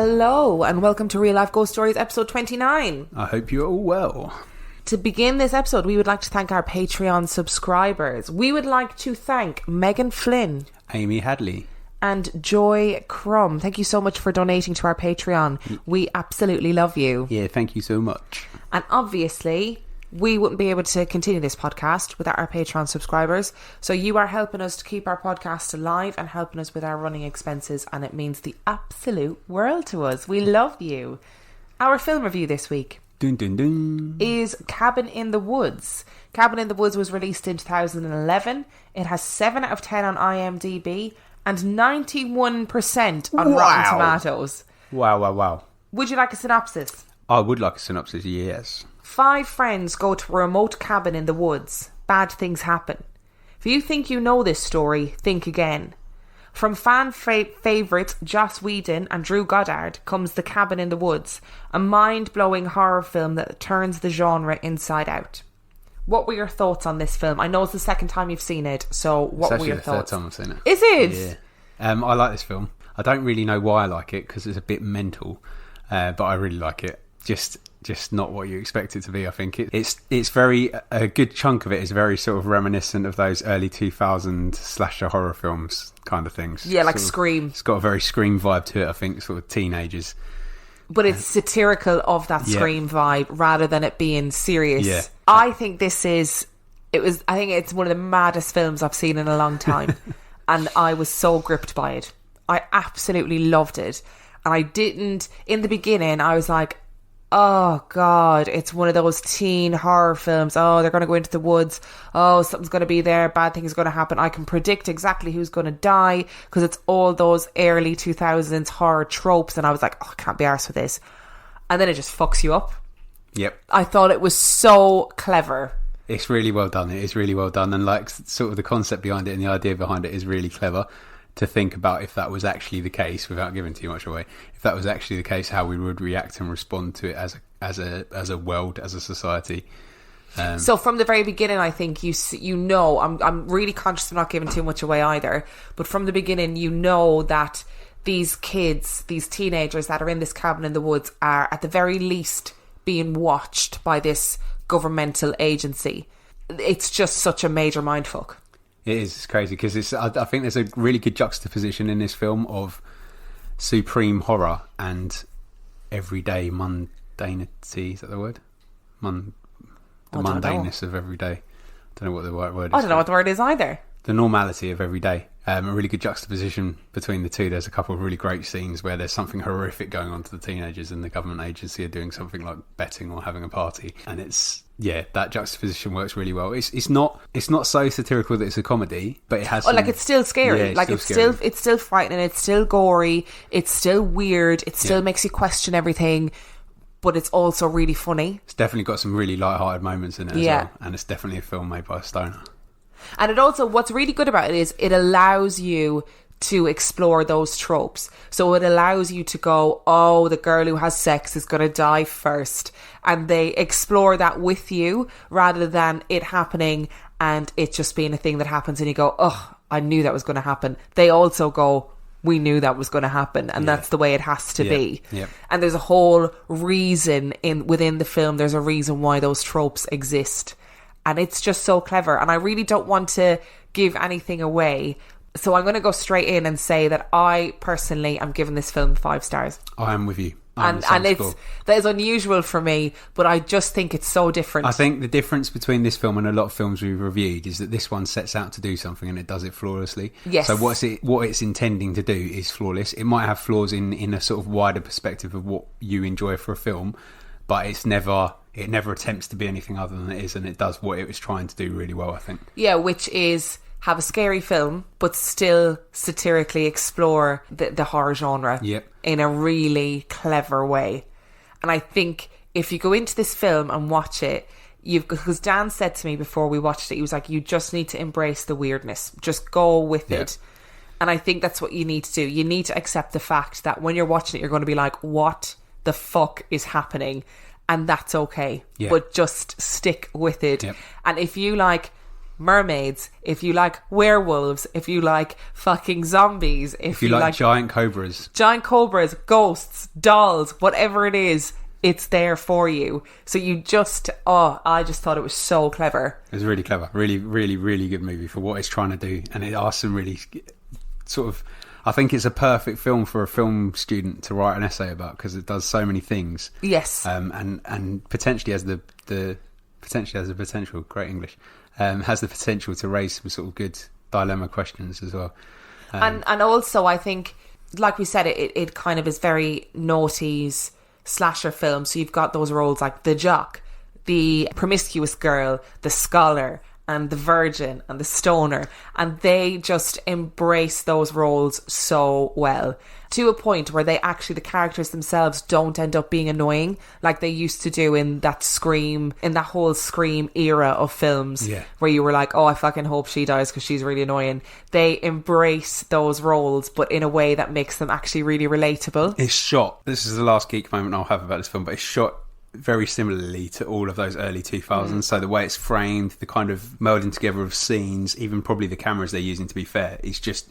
Hello and welcome to Real Life Ghost Stories episode 29. I hope you're all well. To begin this episode, we would like to thank our Patreon subscribers. We would like to thank Megan Flynn, Amy Hadley, and Joy Crumb. Thank you so much for donating to our Patreon. We absolutely love you. Yeah, thank you so much. And obviously, we wouldn't be able to continue this podcast without our Patreon subscribers. So you are helping us to keep our podcast alive and helping us with our running expenses. And it means the absolute world to us. We love you. Our film review this week Dun, dun, dun. is Cabin in the Woods. Cabin in the Woods was released in 2011. It has 7 out of 10 on IMDb and 91% on Rotten Tomatoes. Wow. Would you like a synopsis? I would like a synopsis, yes. 5 friends go to a remote cabin in the woods. Bad things happen. If you think you know this story, think again. From fan favourites Joss Whedon and Drew Goddard comes The Cabin in the Woods, a mind-blowing horror film that turns the genre inside out. What were your thoughts on this film? I know it's the second time you've seen it, so what were your thoughts? It's actually the third time I've seen it. Is it? Yeah. I like this film. I don't really know why I like it, because it's a bit mental, but I really like it. Just not what you expect it to be. I think it's very, a good chunk of it is very sort of reminiscent of those early 2000 slasher horror films kind of things. Yeah, like sort Scream. It's got a very Scream vibe to it, I think, sort of teenagers. But it's satirical of that Scream vibe rather than it being serious. Yeah. I think I think it's one of the maddest films I've seen in a long time. And I was so gripped by it. I absolutely loved it. And in the beginning, I was like, oh God, it's one of those teen horror films. Oh, they're going to go into the woods. Oh, something's going to be there. Bad things are going to happen. I can predict exactly who's going to die because it's all those early 2000s horror tropes. And I was like, oh, I can't be arsed with this. And then it just fucks you up. Yep. I thought it was so clever. It's really well done. It is really well done. And like sort of the concept behind it and the idea behind it is really clever. To think about if that was actually the case, without giving too much away, if that was actually the case, how we would react and respond to it as a world, as a society. So from the very beginning, I think I'm really conscious of not giving too much away either. But from the beginning, you know that these kids, these teenagers that are in this cabin in the woods, are at the very least being watched by this governmental agency. It's just such a major mindfuck. It is. It's crazy because I think there's a really good juxtaposition in this film of supreme horror and everyday mundanity. Is that the word? The mundaneness of everyday. I don't know what the right word is. I don't know what the word is either. The normality of everyday. A really good juxtaposition between the two. There's a couple of really great scenes where there's something horrific going on to the teenagers and the government agency are doing something like betting or having a party, and that juxtaposition works really well. It's not so satirical that it's a comedy, but it has it's still scary. Yeah, it's still frightening, it's still gory, it's still weird, it still makes you question everything, but it's also really funny. It's definitely got some really light-hearted moments in it as well, and it's definitely a film made by a stoner. And it also, what's really good about it is it allows you to explore those tropes. So it allows you to go, oh, the girl who has sex is going to die first. And they explore that with you rather than it happening and it just being a thing that happens and you go, oh, I knew that was going to happen. They also go, we knew that was going to happen. And that's the way it has to be. Yep. And there's a whole reason within the film, there's a reason why those tropes exist. And it's just so clever. And I really don't want to give anything away. So I'm going to go straight in and say that I personally am giving this film 5 stars. I am with you. And that is unusual for me, but I just think it's so different. I think the difference between this film and a lot of films we've reviewed is that this one sets out to do something and it does it flawlessly. Yes. So what it's intending to do is flawless. It might have flaws in a sort of wider perspective of what you enjoy for a film, but it never attempts to be anything other than it is, and it does what it was trying to do really well, I think. Yeah, which is have a scary film, but still satirically explore the horror genre in a really clever way. And I think if you go into this film and watch it, because Dan said to me before we watched it, he was like, you just need to embrace the weirdness. Just go with it. And I think that's what you need to do. You need to accept the fact that when you're watching it, you're going to be like, what the fuck is happening? And that's okay. But just stick with it. And if you mermaids, if you like werewolves, if you like fucking zombies, If you like giant cobras, ghosts, dolls, whatever it is, it's there for you. So you just, I just thought it was so clever. it was really clever. Really, really, really good movie for what it's trying to do. And it asks some really sort of... I think it's a perfect film for a film student to write an essay about, because it does so many things. Yes. And potentially has the potential, great English, has the potential to raise some sort of good dilemma questions as well. And also, I think, like we said, it kind of is very noughties slasher film. So you've got those roles like the jock, the promiscuous girl, the scholar, and the virgin and the stoner, and they just embrace those roles so well, to a point where the characters themselves don't end up being annoying like they used to do in that whole Scream era of films, where you were like, oh, I fucking hope she dies because she's really annoying. They embrace those roles, but in a way that makes them actually really relatable. It's shot, this is the last geek moment I'll have about this film, but it's shot very similarly to all of those early 2000s. So the way it's framed, the kind of melding together of scenes, even probably the cameras they're using, to be fair, it's just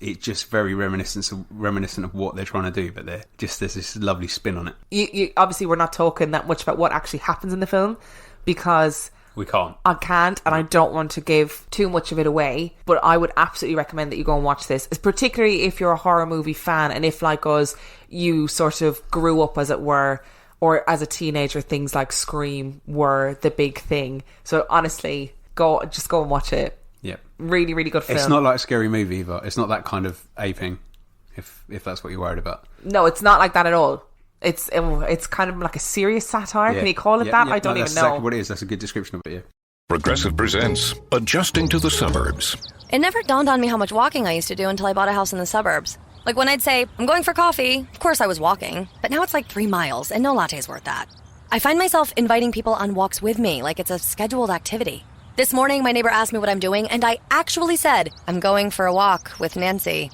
very reminiscent of what they're trying to do, but there's this lovely spin on it. You obviously, we're not talking that much about what actually happens in the film, because we can't, and I don't want to give too much of it away, but I would absolutely recommend that you go and watch this, particularly if you're a horror movie fan, and if, like us, you sort of grew up, as it were, or as a teenager, things like Scream were the big thing. So honestly, go and watch it. Yeah, really, really good film. It's not like a scary movie either. It's not that kind of aping, if that's what you're worried about. No, it's not like that at all. It's kind of like a serious satire. Yeah. Can you call it that? Yeah. I don't even know. That's exactly what it is. That's a good description of it. Yeah. Progressive presents Adjusting to the Suburbs. It never dawned on me how much walking I used to do until I bought a house in the suburbs. Like when I'd say, I'm going for coffee, of course I was walking, but now it's like 3 miles and no latte's worth that. I find myself inviting people on walks with me like it's a scheduled activity. This morning, my neighbor asked me what I'm doing, and I actually said, I'm going for a walk with Nancy.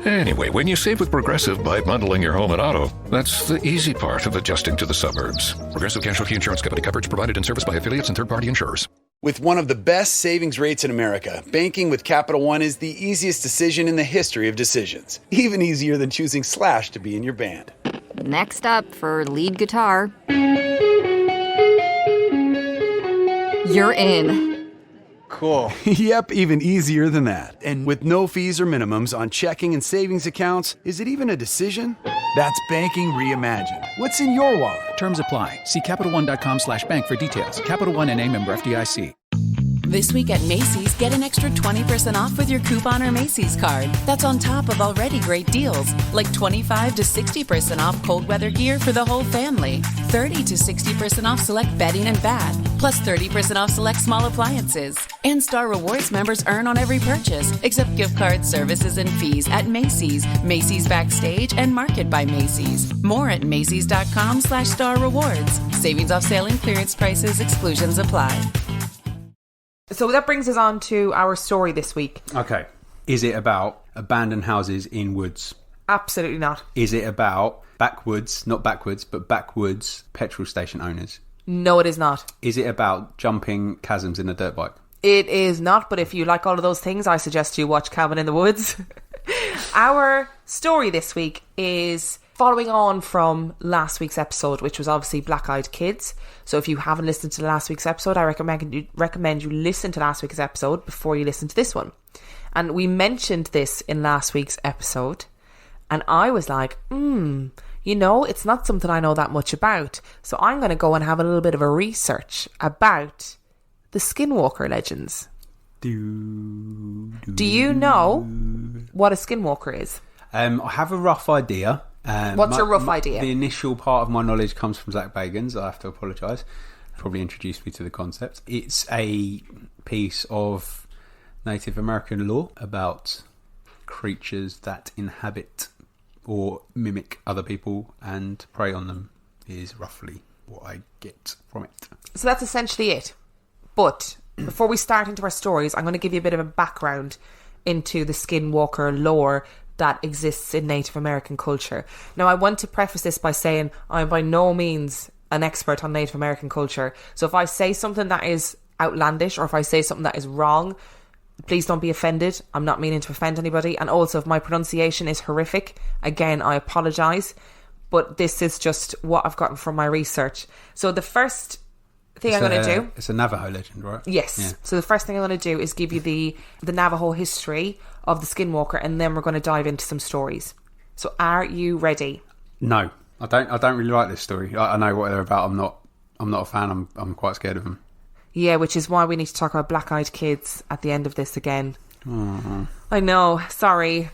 Anyway, when you save with Progressive by bundling your home and auto, that's the easy part of adjusting to the suburbs. Progressive Casualty Insurance Company, coverage provided and serviced by affiliates and third-party insurers. With one of the best savings rates in America, banking with Capital One is the easiest decision in the history of decisions. Even easier than choosing Slash to be in your band. Next up for lead guitar. You're in. Cool. Yep, even easier than that. And with no fees or minimums on checking and savings accounts, is it even a decision? That's banking reimagined. What's in your wallet? Terms apply. See CapitalOne.com/bank for details. Capital One N.A. member FDIC. This week at Macy's, get an extra 20% off with your coupon or Macy's card. That's on top of already great deals, like 25 to 60% off cold weather gear for the whole family, 30 to 60% off select bedding and bath, plus 30% off select small appliances. And Star Rewards members earn on every purchase, except gift cards, services, and fees at Macy's, Macy's Backstage, and Market by Macy's. More at Macy's.com/Star Rewards. Savings off sale and clearance prices. Exclusions apply. So that brings us on to our story this week. Okay. Is it about abandoned houses in woods? Absolutely not. Is it about backwoods, not backwards, but backwoods petrol station owners? No, it is not. Is it about jumping chasms in a dirt bike? It is not, but if you like all of those things, I suggest you watch Cabin in the Woods. Our story this week is following on from last week's episode, which was obviously Black Eyed Kids. So if you haven't listened to last week's episode, I recommend you listen to last week's episode before you listen to this one. And we mentioned this in last week's episode, and I was like, it's not something I know that much about. So I'm going to go and have a little bit of a research about the Skinwalker legends. Do you know what a Skinwalker is? I have a rough idea. What's your rough idea? The initial part of my knowledge comes from Zach Bagans. I have to apologise. Probably introduced me to the concept. It's a piece of Native American lore about creatures that inhabit or mimic other people and prey on them, is roughly what I get from it. So that's essentially it. But before we start into our stories, I'm going to give you a bit of a background into the Skinwalker lore that exists in Native American culture. Now, I want to preface this by saying I'm by no means an expert on Native American culture. So if I say something that is outlandish, or if I say something that is wrong, Please don't be offended. I'm not meaning to offend anybody. And also, if my pronunciation is horrific, again, I apologise. But this is just what I've gotten from my research. So the first thing I'm going to do... It's a Navajo legend, right? Yes. Yeah. So the first thing I'm going to do is give you the Navajo history of the Skinwalker, and then we're going to dive into some stories. So are you ready? No, I don't really like this story. I know what they're about. I'm not a fan. I'm quite scared of them. Yeah, which is why we need to talk about black-eyed kids at the end of this again. Mm-hmm. I know, sorry.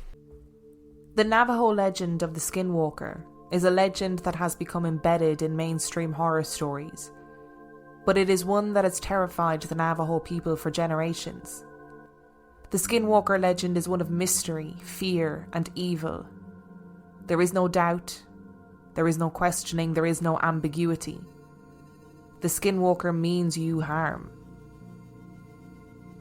The Navajo legend of the Skinwalker is a legend that has become embedded in mainstream horror stories, but it is one that has terrified the Navajo people for generations. The Skinwalker legend is one of mystery, fear, and evil. There is no doubt, there is no questioning, there is no ambiguity. The Skinwalker means you harm.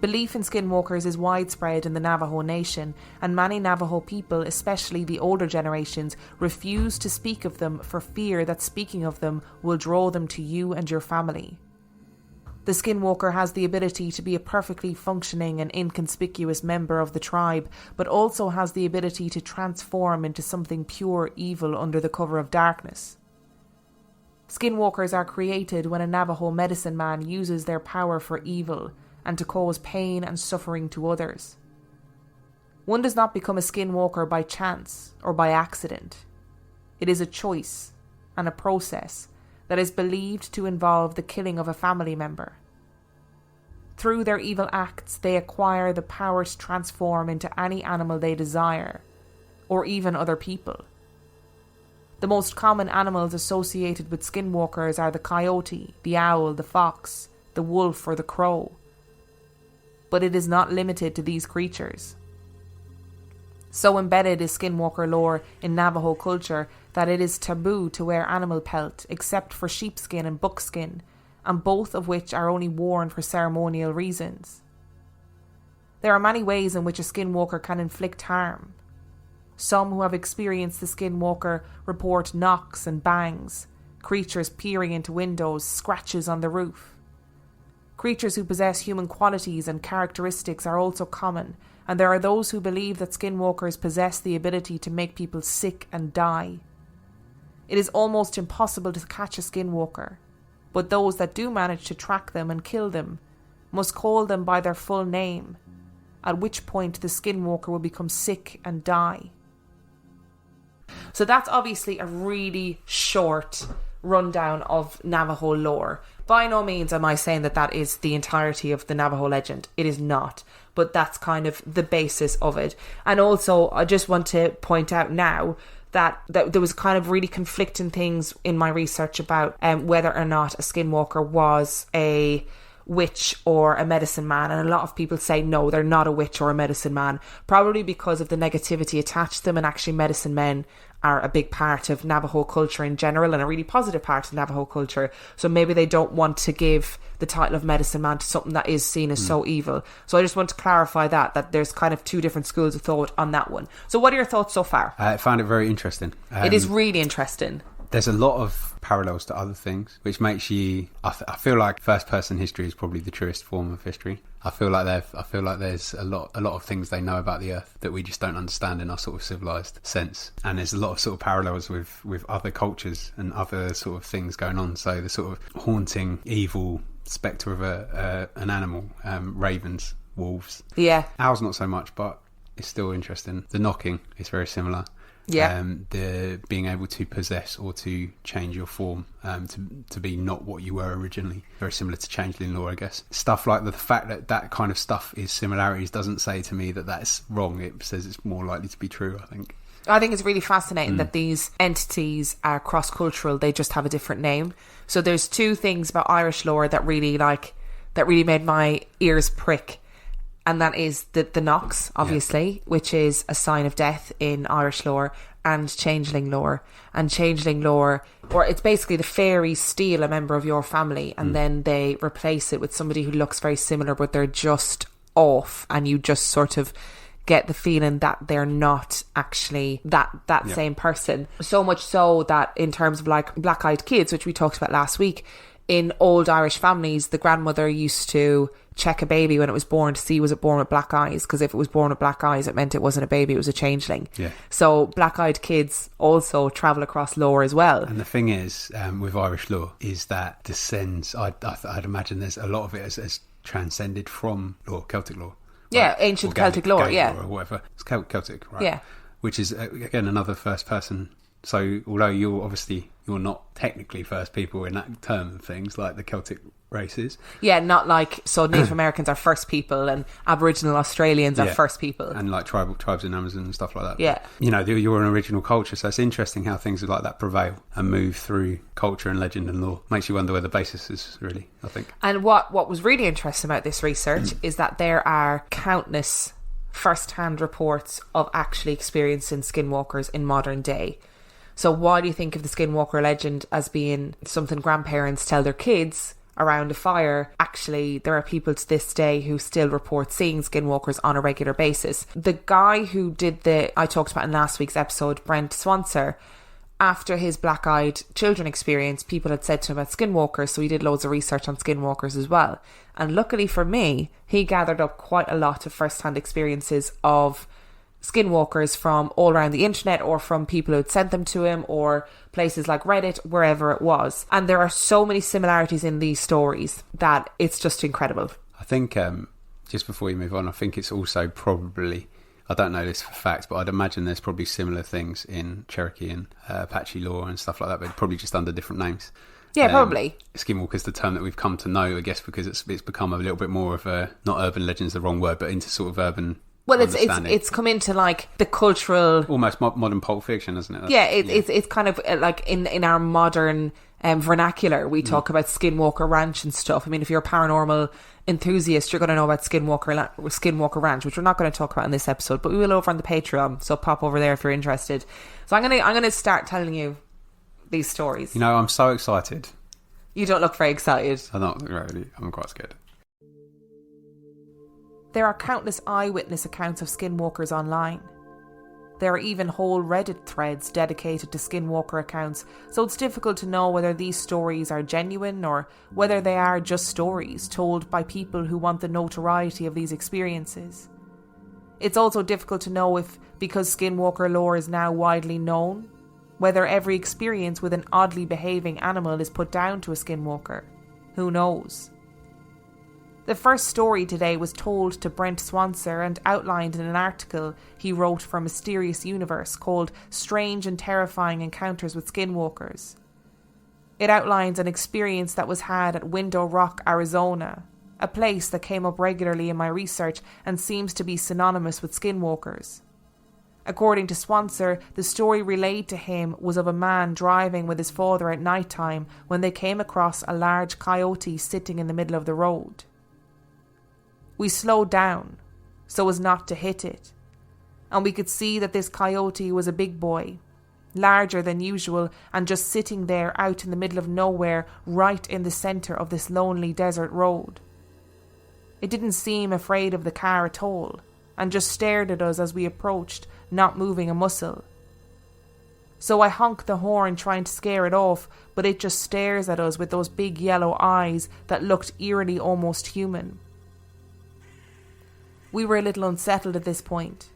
Belief in Skinwalkers is widespread in the Navajo Nation, and many Navajo people, especially the older generations, refuse to speak of them for fear that speaking of them will draw them to you and your family. The Skinwalker has the ability to be a perfectly functioning and inconspicuous member of the tribe, but also has the ability to transform into something pure evil under the cover of darkness. Skinwalkers are created when a Navajo medicine man uses their power for evil and to cause pain and suffering to others. One does not become a Skinwalker by chance or by accident. It is a choice and a process that is believed to involve the killing of a family member. Through their evil acts, they acquire the power to transform into any animal they desire, or even other people. The most common animals associated with Skinwalkers are the coyote, the owl, the fox, the wolf, or the crow. But it is not limited to these creatures. So embedded is Skinwalker lore in Navajo culture that it is taboo to wear animal pelt except for sheepskin and buckskin, and both of which are only worn for ceremonial reasons. There are many ways in which a Skinwalker can inflict harm. Some who have experienced the Skinwalker report knocks and bangs, creatures peering into windows, scratches on the roof. Creatures who possess human qualities and characteristics are also common, and there are those who believe that Skinwalkers possess the ability to make people sick and die. It is almost impossible to catch a Skinwalker, but those that do manage to track them and kill them must call them by their full name, at which point the Skinwalker will become sick and die. So that's obviously a really short rundown of Navajo lore. By no means am I saying that that is the entirety of the Navajo legend. It is not. But that's kind of the basis of it. And also, I just want to point out now that there was kind of really conflicting things in my research about whether or not a Skinwalker was a witch or a medicine man, and a lot of people say no, they're not a witch or a medicine man, probably because of the negativity attached to them. And actually medicine men are a big part of Navajo culture in general, and a really positive part of Navajo culture, so maybe they don't want to give the title of medicine man to something that is seen as so evil. So I just want to clarify that there's kind of two different schools of thought on that one. So what are your thoughts so far? I found it very interesting. It is really interesting. There's a lot of parallels to other things, which makes you... I feel like first-person history is probably the truest form of history. I feel like there's a lot of things they know about the Earth that we just don't understand in our sort of civilized sense. And there's a lot of sort of parallels with other cultures and other sort of things going on. So the sort of haunting, evil spectre of an animal, ravens, wolves. Yeah. Owls not so much, but it's still interesting. The knocking is very similar. Yeah. The being able to possess or to change your form to be not what you were originally. Very similar to changeling lore, I guess. Stuff like the fact that kind of stuff is similarities doesn't say to me that that's wrong. It says it's more likely to be true, I think. I think it's really fascinating that these entities are cross-cultural. They just have a different name. So there's two things about Irish lore that really made my ears prick. And that is the Nox, obviously, which is a sign of death in Irish lore, and changeling lore. And changeling lore, or it's basically the fairies steal a member of your family and then they replace it with somebody who looks very similar, but they're just off, and you just sort of get the feeling that they're not actually that same person. So much so that in terms of like Black-Eyed Kids, which we talked about last week, in old Irish families, the grandmother used to check a baby when it was born to see was it born with black eyes, because if it was born with black eyes, it meant it wasn't a baby, it was a changeling. Yeah. So black-eyed kids also travel across law as well. And the thing is, with Irish law, is that descends. I'd imagine there's a lot of it has transcended from law, Celtic law. Yeah, right? ancient Or Celtic law, Gaelic yeah. law or whatever. It's Celtic, right? Yeah. Which is again another first person. So although you're not technically first people in that term of things like the Celtic races. Yeah, not like, so Native Americans are first people and Aboriginal Australians are first people. And like tribes in Amazon and stuff like that. Yeah. But, you know, you're an original culture, so it's interesting how things like that prevail and move through culture and legend and law. Makes you wonder where the basis is, really, I think. And what was really interesting about this research is that there are countless first-hand reports of actually experiencing skinwalkers in modern day. So why do you think of the skinwalker legend as being something grandparents tell their kids around a fire? Actually, there are people to this day who still report seeing skinwalkers on a regular basis. The guy who did I talked about in last week's episode, Brent Swanser, after his black-eyed children experience, people had said to him about skinwalkers, so he did loads of research on skinwalkers as well. And luckily for me, he gathered up quite a lot of first-hand experiences of skinwalkers from all around the internet, or from people who had sent them to him, or places like Reddit, wherever it was. And there are so many similarities in these stories that it's just incredible. I think, just before you move on, I think it's also probably, I don't know this for fact, but I'd imagine there's probably similar things in Cherokee and Apache law and stuff like that, but probably just under different names. Yeah, probably. Skinwalker's the term that we've come to know, I guess, because it's become a little bit more of a, not urban legend's the wrong word, but into sort of urban. Well, it's come into like the cultural, almost modern Pulp Fiction, isn't it? It's kind of like in our modern vernacular, we talk about Skinwalker Ranch and stuff. I mean, if you're a paranormal enthusiast, you're going to know about Skinwalker Ranch, which we're not going to talk about in this episode, but we will over on the Patreon. So pop over there if you're interested. So I'm gonna start telling you these stories. You know, I'm so excited. You don't look very excited. I'm not really. I'm quite scared. There are countless eyewitness accounts of skinwalkers online. There are even whole Reddit threads dedicated to skinwalker accounts, so it's difficult to know whether these stories are genuine or whether they are just stories told by people who want the notoriety of these experiences. It's also difficult to know if, because skinwalker lore is now widely known, whether every experience with an oddly behaving animal is put down to a skinwalker. Who knows? The first story today was told to Brent Swanser and outlined in an article he wrote for Mysterious Universe called Strange and Terrifying Encounters with Skinwalkers. It outlines an experience that was had at Window Rock, Arizona, a place that came up regularly in my research and seems to be synonymous with skinwalkers. According to Swanser, the story relayed to him was of a man driving with his father at night time when they came across a large coyote sitting in the middle of the road. We slowed down so as not to hit it, and we could see that this coyote was a big boy, larger than usual, and just sitting there out in the middle of nowhere, right in the centre of this lonely desert road. It didn't seem afraid of the car at all, and just stared at us as we approached, not moving a muscle. So I honked the horn trying to scare it off, but it just stares at us with those big yellow eyes that looked eerily almost human. We were a little unsettled at this point,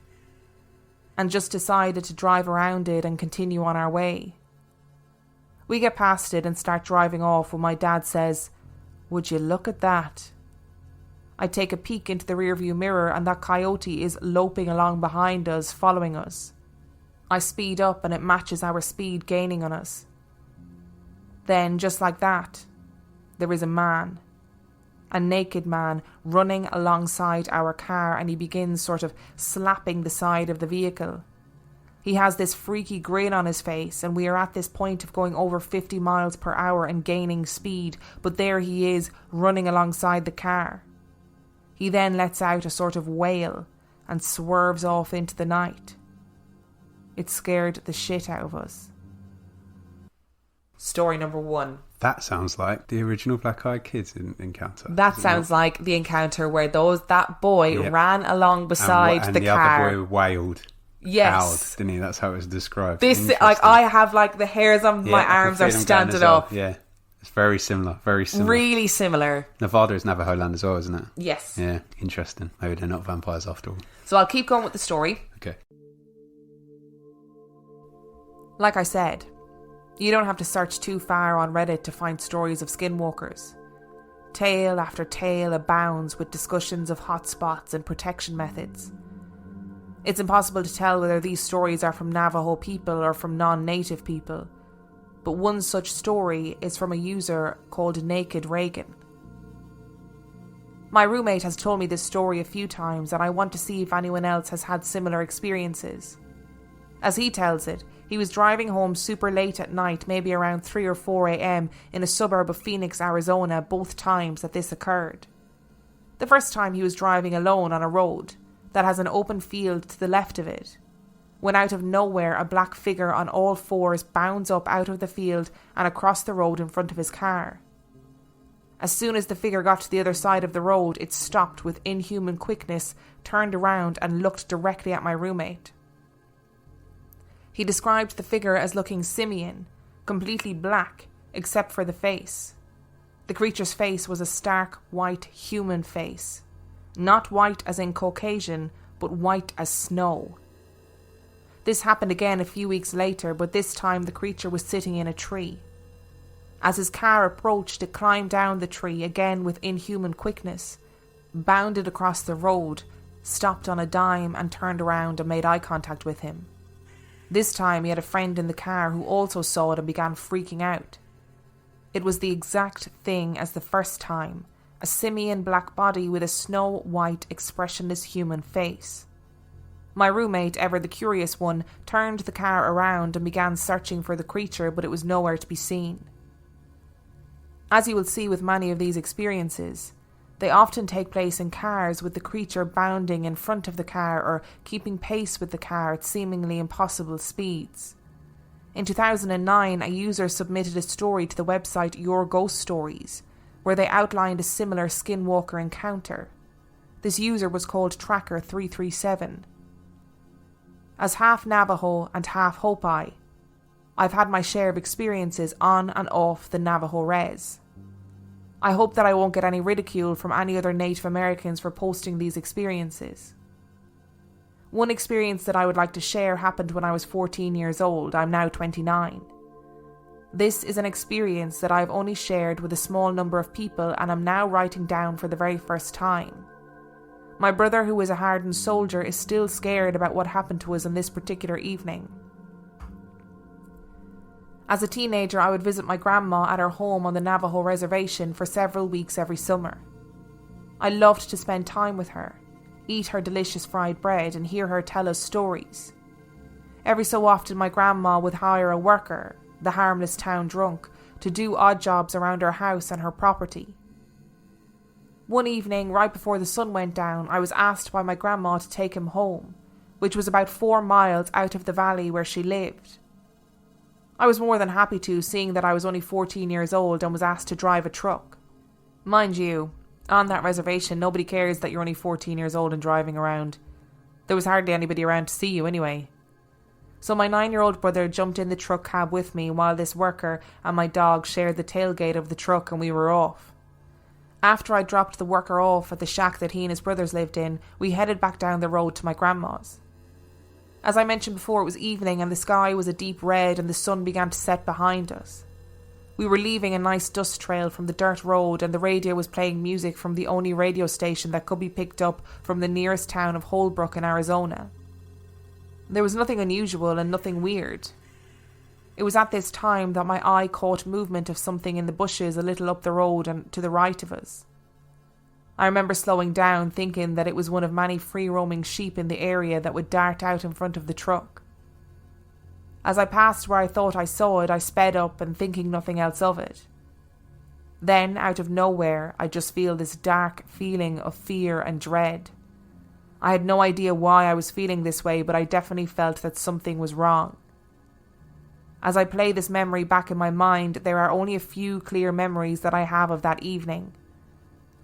and just decided to drive around it and continue on our way. We get past it and start driving off when my dad says, "Would you look at that?" I take a peek into the rearview mirror and that coyote is loping along behind us, following us. I speed up and it matches our speed, gaining on us. Then, just like that, there is a man. A naked man running alongside our car, and he begins sort of slapping the side of the vehicle. He has this freaky grin on his face, and we are at this point of going over 50 miles per hour and gaining speed, but there he is running alongside the car. He then lets out a sort of wail and swerves off into the night. It scared the shit out of us. Story number 1. That sounds like the original Black Eyed Kids encounter. That sounds like the encounter where that boy ran along beside and the car. other boy wailed. Yes. Howled, didn't he? That's how it was described. This, like, I have like the hairs on my arms are standing up. Yeah. It's very similar. Very similar. Really similar. Nevada is Navajo land as well, isn't it? Yes. Yeah, interesting. Maybe they're not vampires after all. So I'll keep going with the story. Okay. Like I said, you don't have to search too far on Reddit to find stories of skinwalkers. Tale after tale abounds with discussions of hotspots and protection methods. It's impossible to tell whether these stories are from Navajo people or from non-native people, but one such story is from a user called Naked Reagan. My roommate has told me this story a few times, and I want to see if anyone else has had similar experiences. As he tells it, he was driving home super late at night, maybe around 3 or 4 a.m. in a suburb of Phoenix, Arizona, both times that this occurred. The first time he was driving alone on a road that has an open field to the left of it, when out of nowhere a black figure on all fours bounds up out of the field and across the road in front of his car. As soon as the figure got to the other side of the road, it stopped with inhuman quickness, turned around and looked directly at my roommate. He described the figure as looking simian, completely black, except for the face. The creature's face was a stark, white, human face. Not white as in Caucasian, but white as snow. This happened again a few weeks later, but this time the creature was sitting in a tree. As his car approached, it climbed down the tree, again with inhuman quickness, bounded across the road, stopped on a dime and turned around and made eye contact with him. This time he had a friend in the car who also saw it and began freaking out. It was the exact thing as the first time, a simian black body with a snow-white, expressionless human face. My roommate, ever the curious one, turned the car around and began searching for the creature, but it was nowhere to be seen. As you will see with many of these experiences, they often take place in cars with the creature bounding in front of the car or keeping pace with the car at seemingly impossible speeds. In 2009, a user submitted a story to the website Your Ghost Stories, where they outlined a similar skinwalker encounter. This user was called Tracker337. As half Navajo and half Hopi, I've had my share of experiences on and off the Navajo Res. I hope that I won't get any ridicule from any other Native Americans for posting these experiences. One experience that I would like to share happened when I was 14 years old. I'm now 29. This is an experience that I've only shared with a small number of people and am now writing down for the very first time. My brother, who is a hardened soldier, is still scared about what happened to us on this particular evening. As a teenager, I would visit my grandma at her home on the Navajo reservation for several weeks every summer. I loved to spend time with her, eat her delicious fried bread, and hear her tell us stories. Every so often, my grandma would hire a worker, the harmless town drunk, to do odd jobs around her house and her property. One evening, right before the sun went down, I was asked by my grandma to take him home, which was about 4 miles out of the valley where she lived. I was more than happy to, seeing that I was only 14 years old and was asked to drive a truck. Mind you, on that reservation, nobody cares that you're only 14 years old and driving around. There was hardly anybody around to see you anyway. So my 9-year-old brother jumped in the truck cab with me while this worker and my dog shared the tailgate of the truck, and we were off. After I dropped the worker off at the shack that he and his brothers lived in, we headed back down the road to my grandma's. As I mentioned before, it was evening and the sky was a deep red and the sun began to set behind us. We were leaving a nice dust trail from the dirt road, and the radio was playing music from the only radio station that could be picked up from the nearest town of Holbrook in Arizona. There was nothing unusual and nothing weird. It was at this time that my eye caught movement of something in the bushes a little up the road and to the right of us. I remember slowing down, thinking that it was one of many free-roaming sheep in the area that would dart out in front of the truck. As I passed where I thought I saw it, I sped up and thinking nothing else of it. Then, out of nowhere, I just feel this dark feeling of fear and dread. I had no idea why I was feeling this way, but I definitely felt that something was wrong. As I play this memory back in my mind, there are only a few clear memories that I have of that evening.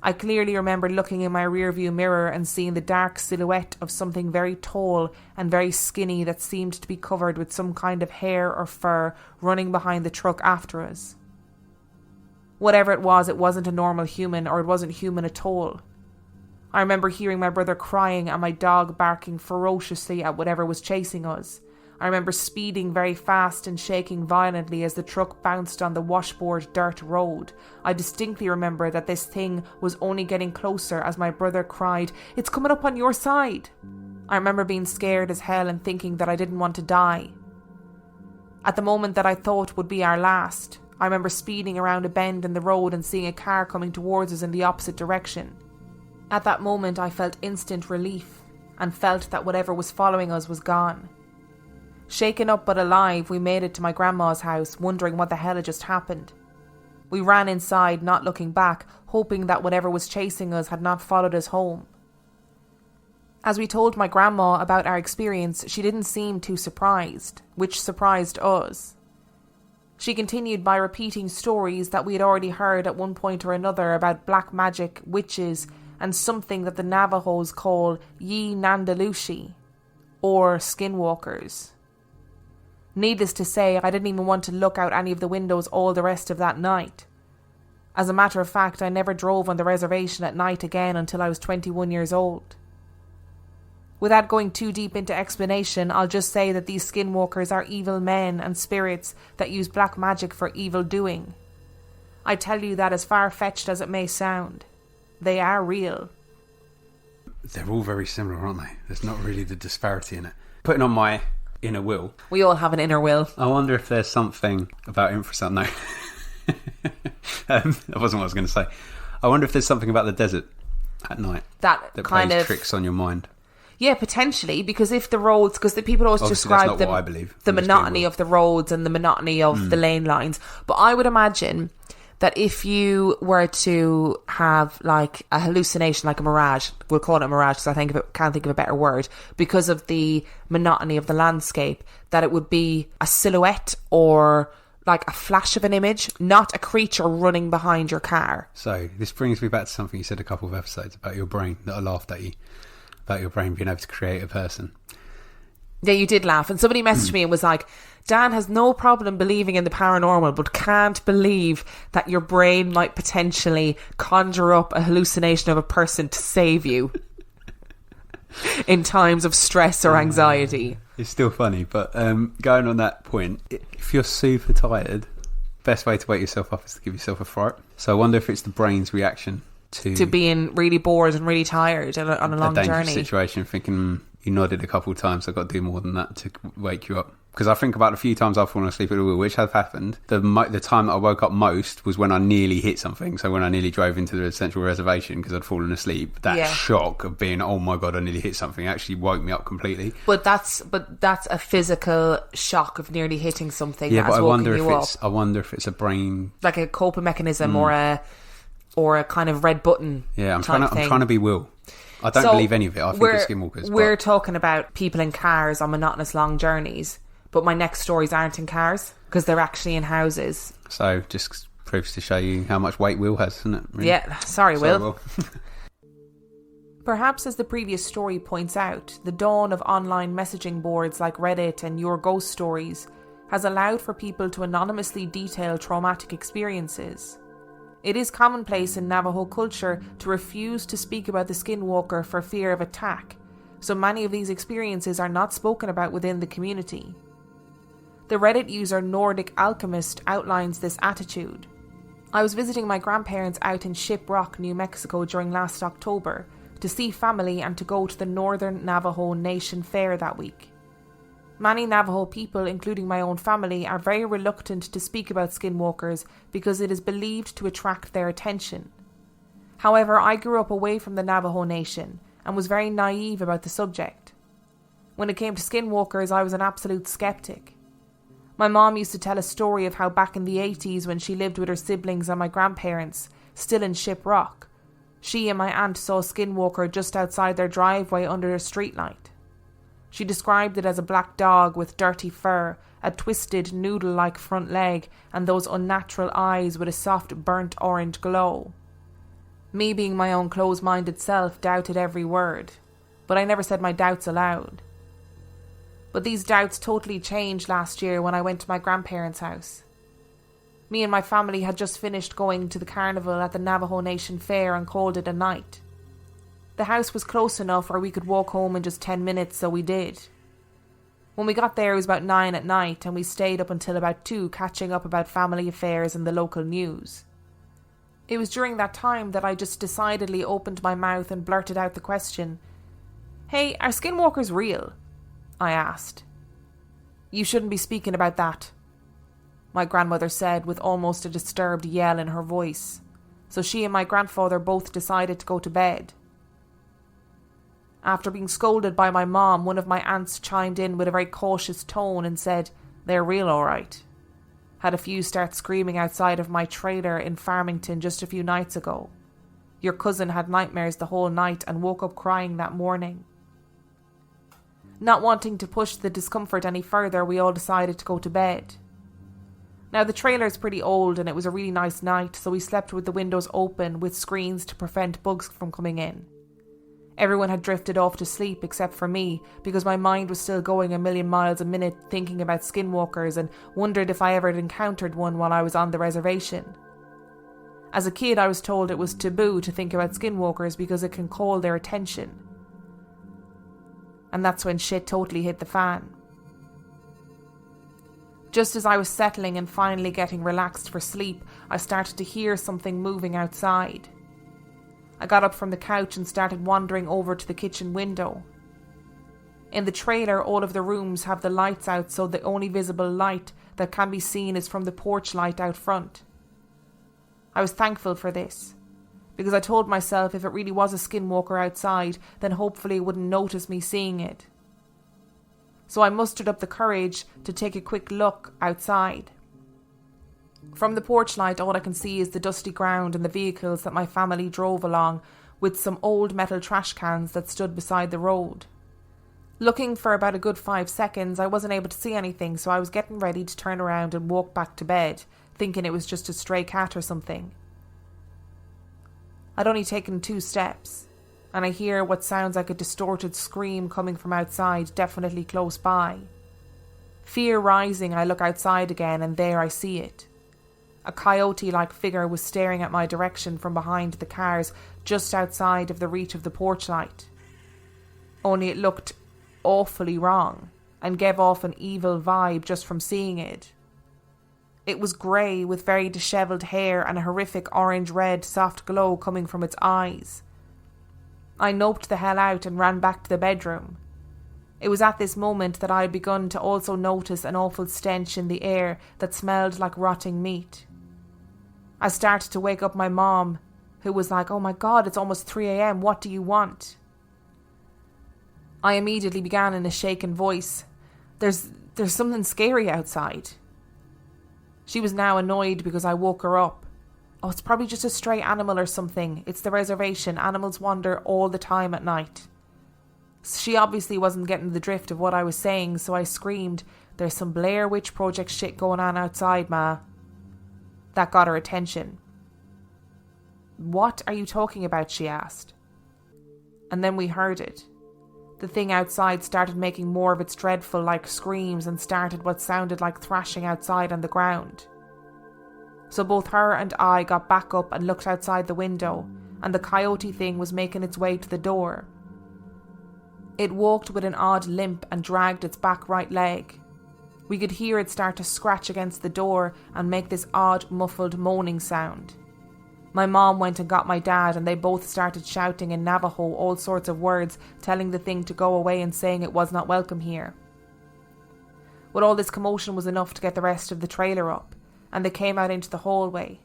I clearly remember looking in my rearview mirror and seeing the dark silhouette of something very tall and very skinny that seemed to be covered with some kind of hair or fur running behind the truck after us. Whatever it wasn't a normal human, or it wasn't human at all. I remember hearing my brother crying and my dog barking ferociously at whatever was chasing us. I remember speeding very fast and shaking violently as the truck bounced on the washboard dirt road. I distinctly remember that this thing was only getting closer as my brother cried, "It's coming up on your side." I remember being scared as hell and thinking that I didn't want to die. At the moment that I thought would be our last, I remember speeding around a bend in the road and seeing a car coming towards us in the opposite direction. At that moment I felt instant relief and felt that whatever was following us was gone. Shaken up but alive, we made it to my grandma's house, wondering what the hell had just happened. We ran inside, not looking back, hoping that whatever was chasing us had not followed us home. As we told my grandma about our experience, she didn't seem too surprised, which surprised us. She continued by repeating stories that we had already heard at one point or another about black magic, witches, and something that the Navajos call Yi Nandalushi, or skinwalkers. Needless to say, I didn't even want to look out any of the windows all the rest of that night. As a matter of fact, I never drove on the reservation at night again until I was 21 years old. Without going too deep into explanation, I'll just say that these skinwalkers are evil men and spirits that use black magic for evil doing. I tell you that as far-fetched as it may sound, they are real. They're all very similar, aren't they? There's not really the disparity in it. Putting on my inner will. We all have an inner will. I wonder if there's something about infrasound. No. That wasn't what I was going to say. I wonder if there's something about the desert at night that kind plays of tricks on your mind. Yeah, potentially, because if the roads, because the people always Obviously, describe that's not what I believe. the monotony of the roads and the monotony of the lane lines. But I would imagine that if you were to have like a hallucination, like a mirage, we'll call it a mirage because can't think of a better word, because of the monotony of the landscape, that it would be a silhouette or like a flash of an image, not a creature running behind your car. So this brings me back to something you said a couple of episodes about your brain that I laughed at you, about your brain being able to create a person. Yeah, you did laugh. And somebody messaged me and was like, Dan has no problem believing in the paranormal, but can't believe that your brain might potentially conjure up a hallucination of a person to save you in times of stress or anxiety. It's still funny, but going on that point, if you're super tired, best way to wake yourself up is to give yourself a fright. So I wonder if it's the brain's reaction to being really bored and really tired on a long dangerous journey. Situation, thinking you nodded a couple of times, I've got to do more than that to wake you up. Because I think about a few times I've fallen asleep at the wheel, which has happened. The time that I woke up most was when I nearly hit something. So when I nearly drove into the central reservation because I'd fallen asleep. That shock of being, oh my God, I nearly hit something, actually woke me up completely. But that's a physical shock of nearly hitting something. Yeah, that's but I wonder if it's a brain, like a coping mechanism or a kind of red button. Yeah, I'm trying to be Will. I don't believe any of it. I think it's skinwalkers. We're talking about people in cars on monotonous long journeys, but my next stories aren't in cars because they're actually in houses. So just proves to show you how much weight Will has, isn't it? Really? Yeah, sorry Will. Perhaps as the previous story points out, the dawn of online messaging boards like Reddit and Your Ghost Stories has allowed for people to anonymously detail traumatic experiences. It is commonplace in Navajo culture to refuse to speak about the skinwalker for fear of attack, so many of these experiences are not spoken about within the community. The Reddit user Nordic Alchemist outlines this attitude. I was visiting my grandparents out in Ship Rock, New Mexico during last October to see family and to go to the Northern Navajo Nation Fair that week. Many Navajo people, including my own family, are very reluctant to speak about skinwalkers because it is believed to attract their attention. However, I grew up away from the Navajo Nation and was very naive about the subject. When it came to skinwalkers, I was an absolute skeptic. My mom used to tell a story of how back in the 80s, when she lived with her siblings and my grandparents, still in Ship Rock, she and my aunt saw a skinwalker just outside their driveway under a streetlight. She described it as a black dog with dirty fur, a twisted noodle-like front leg, and those unnatural eyes with a soft burnt orange glow. Me, being my own close-minded self, doubted every word, but I never said my doubts aloud. But these doubts totally changed last year when I went to my grandparents' house. Me and my family had just finished going to the carnival at the Navajo Nation Fair and called it a night. The house was close enough where we could walk home in just 10 minutes, so we did. When we got there, it was about 9 at night, and we stayed up until about 2 catching up about family affairs and the local news. It was during that time that I just decidedly opened my mouth and blurted out the question, "Hey, are skinwalkers real?" I asked. "You shouldn't be speaking about that," my grandmother said with almost a disturbed yell in her voice, so she and my grandfather both decided to go to bed. After being scolded by my mom, one of my aunts chimed in with a very cautious tone and said, "They're real alright." Had a few start screaming outside of my trailer in Farmington just a few nights ago. Your cousin had nightmares the whole night and woke up crying that morning. Not wanting to push the discomfort any further, we all decided to go to bed. Now the trailer's pretty old and it was a really nice night, so we slept with the windows open with screens to prevent bugs from coming in. Everyone had drifted off to sleep except for me, because my mind was still going a million miles a minute thinking about skinwalkers and wondered if I ever had encountered one while I was on the reservation. As a kid, I was told it was taboo to think about skinwalkers because it can call their attention. And that's when shit totally hit the fan. Just as I was settling and finally getting relaxed for sleep, I started to hear something moving outside. I got up from the couch and started wandering over to the kitchen window. In the trailer, all of the rooms have the lights out, so the only visible light that can be seen is from the porch light out front. I was thankful for this, because I told myself if it really was a skinwalker outside, then hopefully it wouldn't notice me seeing it. So I mustered up the courage to take a quick look outside. From the porch light, all I can see is the dusty ground and the vehicles that my family drove along, with some old metal trash cans that stood beside the road. Looking for about a good 5 seconds, I wasn't able to see anything, so I was getting ready to turn around and walk back to bed, thinking it was just a stray cat or something. I'd only taken 2 steps, and I hear what sounds like a distorted scream coming from outside, definitely close by. Fear rising, I look outside again, and there I see it. A coyote-like figure was staring at my direction from behind the cars, just outside of the reach of the porch light. Only it looked awfully wrong, and gave off an evil vibe just from seeing it. It was grey, with very dishevelled hair and a horrific orange-red soft glow coming from its eyes. I noped the hell out and ran back to the bedroom. It was at this moment that I had begun to also notice an awful stench in the air that smelled like rotting meat. I started to wake up my mom, who was like, "Oh my God, it's almost 3 a.m, what do you want?" I immediately began in a shaken voice, There's something scary outside." She was now annoyed because I woke her up. "Oh, it's probably just a stray animal or something. It's the reservation. Animals wander all the time at night." She obviously wasn't getting the drift of what I was saying, so I screamed, "There's some Blair Witch Project shit going on outside, Ma." That got her attention. "What are you talking about?" she asked. And then we heard it. The thing outside started making more of its dreadful like screams and started what sounded like thrashing outside on the ground. So both her and I got back up and looked outside the window, and the coyote thing was making its way to the door. It walked with an odd limp and dragged its back right leg. We could hear it start to scratch against the door and make this odd, muffled moaning sound. My mom went and got my dad, and they both started shouting in Navajo all sorts of words, telling the thing to go away and saying it was not welcome here. Well, all this commotion was enough to get the rest of the trailer up, and they came out into the hallway.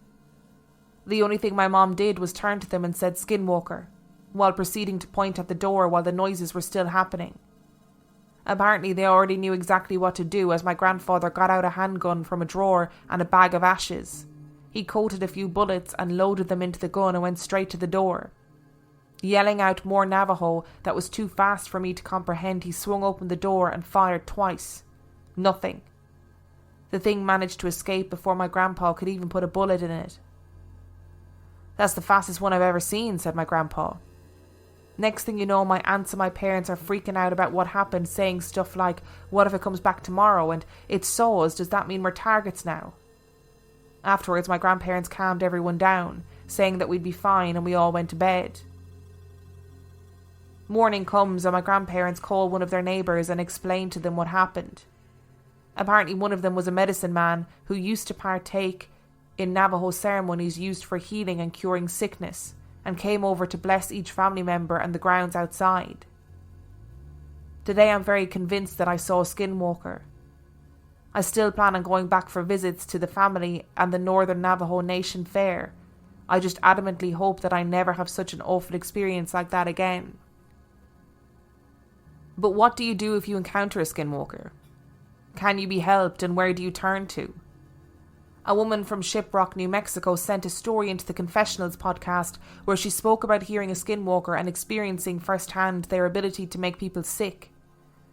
The only thing my mom did was turn to them and said "Skinwalker," while proceeding to point at the door while the noises were still happening. Apparently they already knew exactly what to do, as my grandfather got out a handgun from a drawer and a bag of ashes. He coated a few bullets and loaded them into the gun and went straight to the door. Yelling out more Navajo that was too fast for me to comprehend, he swung open the door and fired twice. Nothing. The thing managed to escape before my grandpa could even put a bullet in it. "That's the fastest one I've ever seen," said my grandpa. Next thing you know, my aunts and my parents are freaking out about what happened, saying stuff like, "What if it comes back tomorrow?" and "It saw us, does that mean we're targets now?" Afterwards, my grandparents calmed everyone down, saying that we'd be fine, and we all went to bed. Morning comes and my grandparents call one of their neighbours and explain to them what happened. Apparently one of them was a medicine man who used to partake in Navajo ceremonies used for healing and curing sickness, and came over to bless each family member and the grounds outside. Today I'm very convinced that I saw a skinwalker. I still plan on going back for visits to the family and the Northern Navajo Nation Fair. I just adamantly hope that I never have such an awful experience like that again. But what do you do if you encounter a skinwalker? Can you be helped, and where do you turn to? A woman from Shiprock, New Mexico sent a story into the Confessionals podcast where she spoke about hearing a skinwalker and experiencing firsthand their ability to make people sick.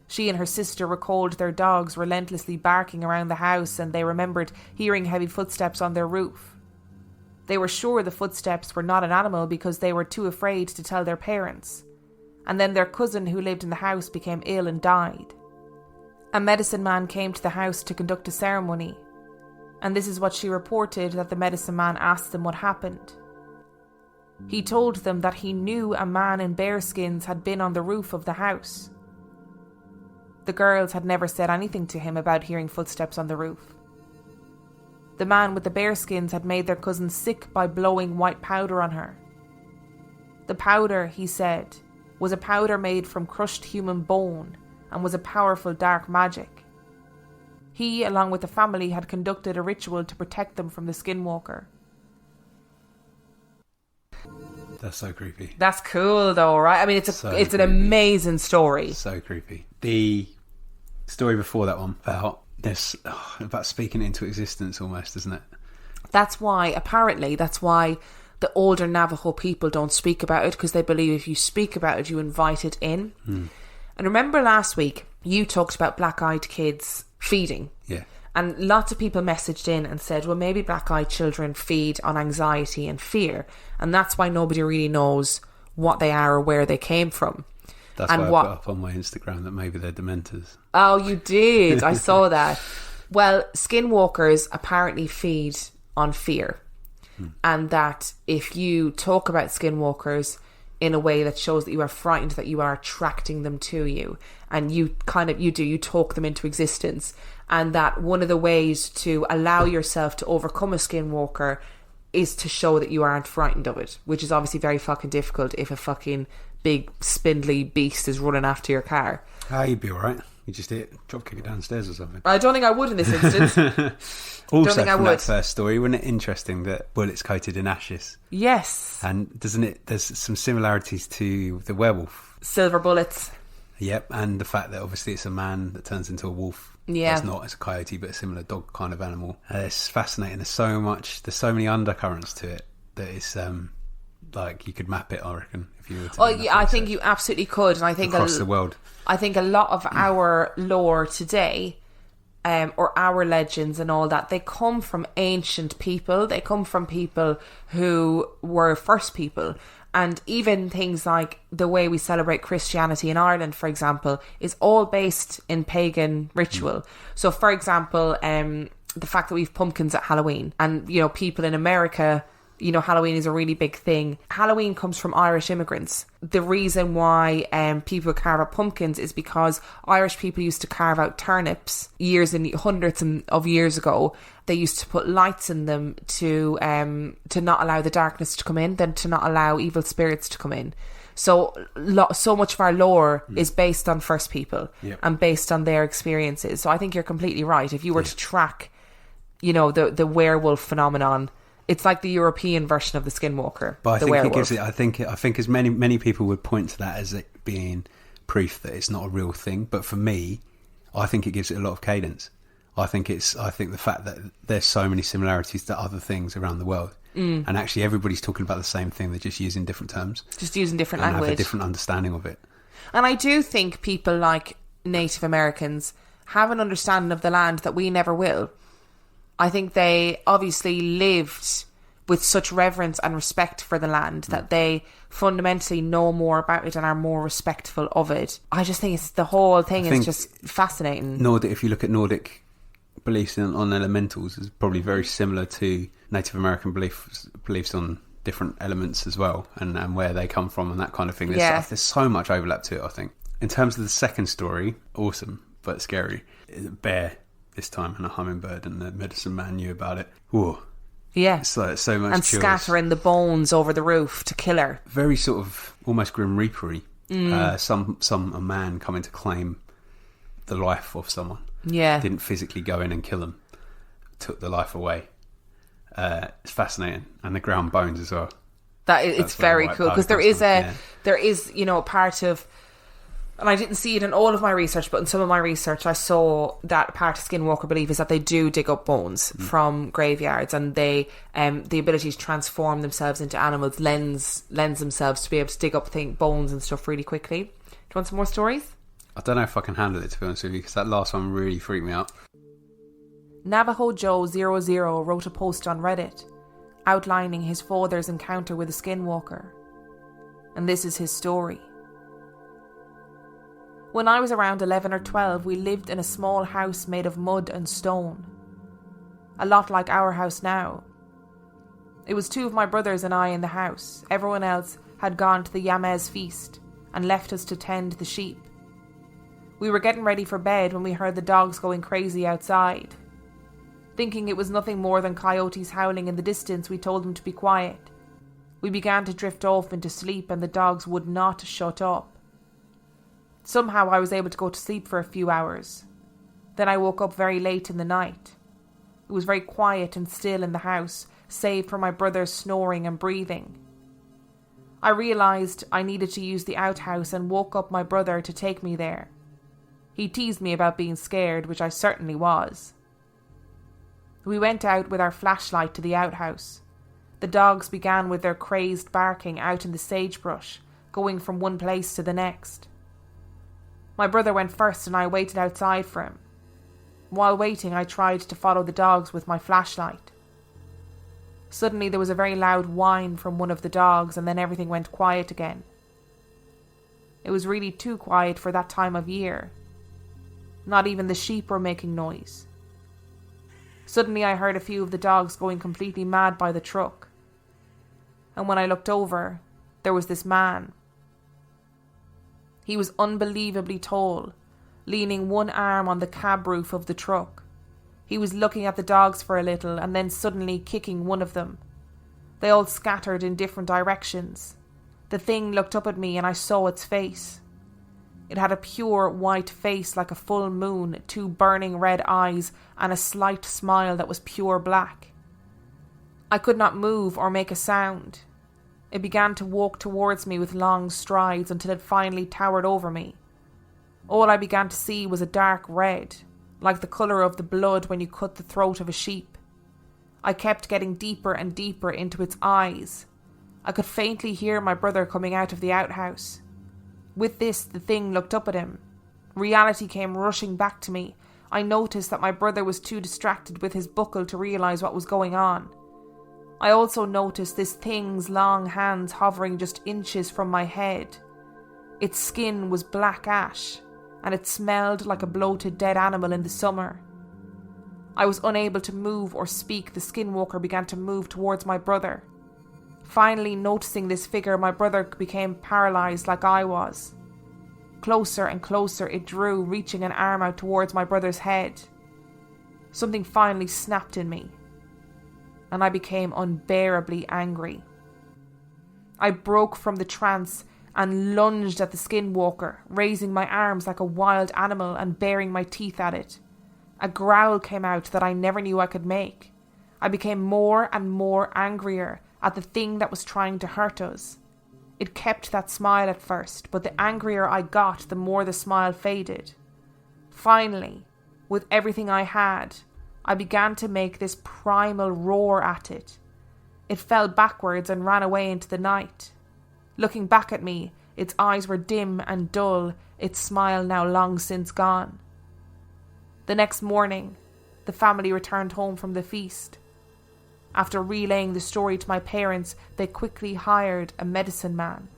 She and her sister recalled their dogs relentlessly barking around the house, and they remembered hearing heavy footsteps on their roof. They were sure the footsteps were not an animal because they were too afraid to tell their parents. And then their cousin who lived in the house became ill and died. A medicine man came to the house to conduct a ceremony, and this is what she reported that the medicine man asked them what happened. He told them that he knew a man in bearskins had been on the roof of the house. The girls had never said anything to him about hearing footsteps on the roof. The man with the bearskins had made their cousin sick by blowing white powder on her. The powder, he said, was a powder made from crushed human bone and was a powerful dark magic. He, along with the family, had conducted a ritual to protect them from the skinwalker. That's so creepy. That's cool though, right? I mean, it's an amazing story. So creepy. The story before that one about speaking into existence almost, isn't it? That's why the older Navajo people don't speak about it, because they believe if you speak about it, you invite it in. And remember last week, you talked about black-eyed kids feeding. Yeah. And lots of people messaged in and said, well, maybe black-eyed children feed on anxiety and fear, and that's why nobody really knows what they are or where they came from. That's why I put up on my Instagram that maybe they're dementors. Oh, you did? I saw that. Well, skinwalkers apparently feed on fear. And that if you talk about skinwalkers in a way that shows that you are frightened, that you are attracting them to you, and you talk them into existence, and that one of the ways to allow yourself to overcome a skinwalker is to show that you aren't frightened of it, which is obviously very fucking difficult if a fucking big spindly beast is running after your car. You'd be alright. You just drop kick it downstairs or something. I don't think I would in this instance. Also, from that first story, wasn't it interesting that bullets coated in ashes? Yes. And there's some similarities to the werewolf. Silver bullets. Yep, and the fact that obviously it's a man that turns into a wolf. Yeah. It's a coyote, but a similar dog kind of animal. It's fascinating. There's so many undercurrents to it that it's you could map it, I reckon, if you were to. Oh yeah, I think you absolutely could, and I think across the world. I think a lot of our lore today, or our legends and all that, they come from ancient people. They come from people who were first people. And even things like the way we celebrate Christianity in Ireland, for example, is all based in pagan ritual. So, for example, the fact that we have pumpkins at Halloween, and, people in America, Halloween is a really big thing. Halloween comes from Irish immigrants. The reason why people carve out pumpkins is because Irish people used to carve out turnips hundreds of years ago. They used to put lights in them to not allow the darkness to come in, then to not allow evil spirits to come in. So much of our lore is based on first people and based on their experiences. So I think you're completely right. If you were to track, the werewolf phenomenon, it's like the European version of the skinwalker. But I think werewolf. it gives it. I think as many people would point to that as it being proof that it's not a real thing. But for me, I think it gives it a lot of cadence. I think the fact that there's so many similarities to other things around the world, and actually everybody's talking about the same thing. They're just using different terms, just using different and language, have a different understanding of it. And I do think people like Native Americans have an understanding of the land that we never will. I think they obviously lived with such reverence and respect for the land that they fundamentally know more about it and are more respectful of it. I just think the whole thing is just fascinating. If you look at Nordic beliefs on elementals is probably very similar to Native American beliefs on different elements as well, and where they come from and that kind of thing. There's so much overlap to it, I think. In terms of the second story, awesome, but scary. A bear this time and a hummingbird, and the medicine man knew about it. Whoa. Yeah. It's like so much and chills. Scattering the bones over the roof to kill her. Very sort of almost Grim Reaper-y. A man coming to claim the life of someone. Yeah. Didn't physically go in and kill them. Took the life away. It's fascinating. And the ground bones as well. It's very cool, because there is a part of, and I didn't see it in all of my research, but in some of my research I saw that part of Skinwalker belief is that they do dig up bones from graveyards, and they the ability to transform themselves into animals lends themselves to be able to dig up bones and stuff really quickly. Do you want some more stories? I don't know if I can handle it, to be honest with you, because that last one really freaked me out. Navajo Joe 00 wrote a post on Reddit outlining his father's encounter with a skinwalker. And this is his story. When I was around 11 or 12, we lived in a small house made of mud and stone. A lot like our house now. It was 2 of my brothers and I in the house. Everyone else had gone to the Yamez feast and left us to tend the sheep. We were getting ready for bed when we heard the dogs going crazy outside. Thinking it was nothing more than coyotes howling in the distance, we told them to be quiet. We began to drift off into sleep, and the dogs would not shut up. Somehow I was able to go to sleep for a few hours. Then I woke up very late in the night. It was very quiet and still in the house, save for my brother's snoring and breathing. I realised I needed to use the outhouse and woke up my brother to take me there. He teased me about being scared, which I certainly was. We went out with our flashlight to the outhouse. The dogs began with their crazed barking out in the sagebrush, going from one place to the next. My brother went first and I waited outside for him. While waiting, I tried to follow the dogs with my flashlight. Suddenly there was a very loud whine from one of the dogs, and then everything went quiet again. It was really too quiet for that time of year. Not even the sheep were making noise. Suddenly I heard a few of the dogs going completely mad by the truck. And when I looked over, there was this man. He was unbelievably tall, leaning one arm on the cab roof of the truck. He was looking at the dogs for a little and then suddenly kicking one of them. They all scattered in different directions. The thing looked up at me and I saw its face. It had a pure white face like a full moon, 2 burning red eyes, and a slight smile that was pure black. I could not move or make a sound. It began to walk towards me with long strides until it finally towered over me. All I began to see was a dark red, like the colour of the blood when you cut the throat of a sheep. I kept getting deeper and deeper into its eyes. I could faintly hear my brother coming out of the outhouse. With this, the thing looked up at him. Reality came rushing back to me. I noticed that my brother was too distracted with his buckle to realise what was going on. I also noticed this thing's long hands hovering just inches from my head. Its skin was black ash, and it smelled like a bloated dead animal in the summer. I was unable to move or speak. The skinwalker began to move towards my brother. Finally, noticing this figure, my brother became paralysed like I was. Closer and closer it drew, reaching an arm out towards my brother's head. Something finally snapped in me, and I became unbearably angry. I broke from the trance and lunged at the skinwalker, raising my arms like a wild animal and baring my teeth at it. A growl came out that I never knew I could make. I became more and more angrier at the thing that was trying to hurt us. It kept that smile at first, but the angrier I got, the more the smile faded. Finally, with everything I had, I began to make this primal roar at it. It fell backwards and ran away into the night. Looking back at me, its eyes were dim and dull, its smile now long since gone. The next morning, the family returned home from the feast. After relaying the story to my parents, they quickly hired a medicine man.